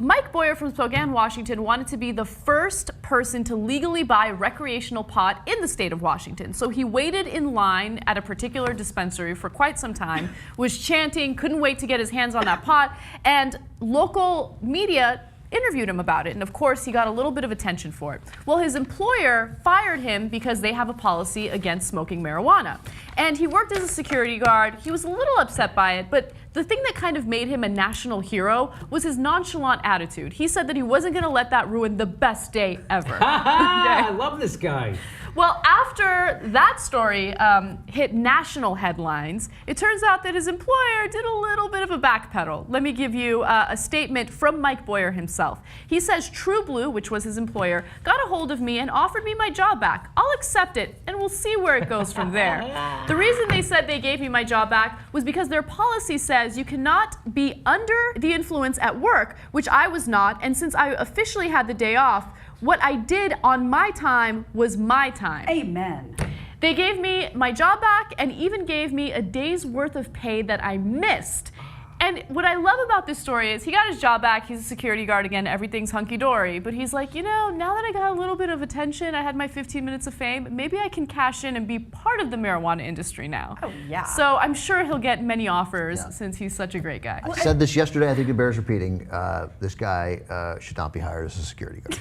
Mike Boyer from Spokane, Washington, wanted to be the first person to legally buy recreational pot in the state of Washington. So he waited in line at a particular dispensary for quite some time, was chanting, couldn't wait to get his hands on that pot, and local media interviewed him about it, and of course he got a little bit of attention for it. Well, his employer fired him because they have a policy against smoking marijuana. And he worked as a security guard. He was a little upset by it, but the thing that kind of made him a national hero was his nonchalant attitude. He said that he wasn't going to let that ruin the best day ever. I love this guy. Well, after that story hit national headlines, it turns out that his employer did a little bit of a backpedal. Let me give you a statement from Mike Boyer himself. He says, TrueBlue, which was his employer, got a hold of me and offered me my job back. I'll accept it, and we'll see where it goes from there. The reason they said they gave me my job back was because their policy says you cannot be under the influence at work, which I was not, and since I officially had the day off, what I did on my time was my time. Amen. They gave me my job back and even gave me a day's worth of pay that I missed. And what I love about this story is he got his job back, he's a security guard again, everything's hunky-dory, but he's like, you know, now that I got a little bit of attention, I had my 15 minutes of fame, maybe I can cash in and be part of the marijuana industry now. Oh, yeah. So I'm sure he'll get many offers since he's such a great guy. I said this yesterday, I think it bears repeating. This guy should not be hired as a security guard.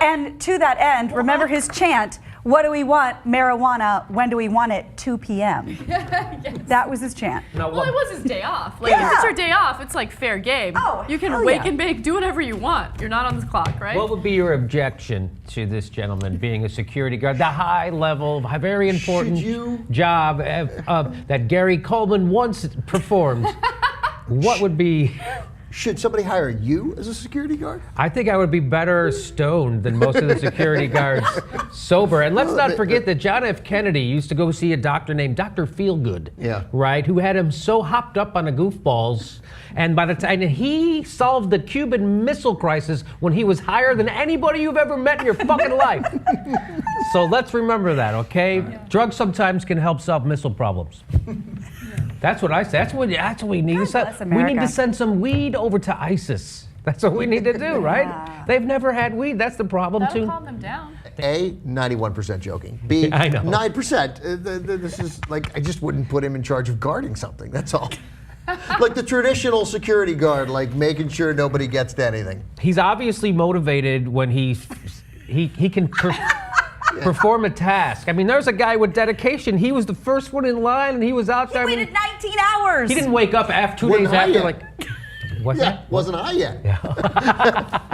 And to that end, remember his chant, what do we want? Marijuana. When do we want it? 2 p.m. Yes. That was his chant. Well, it was his day off. Like, if it's your day off, it's like fair game. Oh, you can wake and bake, do whatever you want. You're not on the clock, right? What would be your objection to this gentleman being a security guard? The high level, very important job that Gary Coleman once performed. What would be... Should somebody hire you as a security guard? I think I would be better stoned than most of the security guards sober. And let's not forget that John F. Kennedy used to go see a doctor named Dr. Feelgood, right, who had him so hopped up on the goofballs. And by the time he solved the Cuban Missile Crisis when he was higher than anybody you've ever met in your fucking life. So let's remember that, okay? Drugs sometimes can help solve missile problems. That's what I say. That's what we need. We need to send some weed over to ISIS. That's what we need to do, right? They've never had weed. That's the problem, That'll too. calm them down. A, 91% joking. B, I know. 9%. This is like, I just wouldn't put him in charge of guarding something. That's all. Like the traditional security guard, like making sure nobody gets to anything. He's obviously motivated when he can perform a task. I mean, there's a guy with dedication. He was the first one in line, and he was out there. He waited 19 hours. He didn't wake up after 2 days after, like. What's that? Wasn't I yet? Yeah.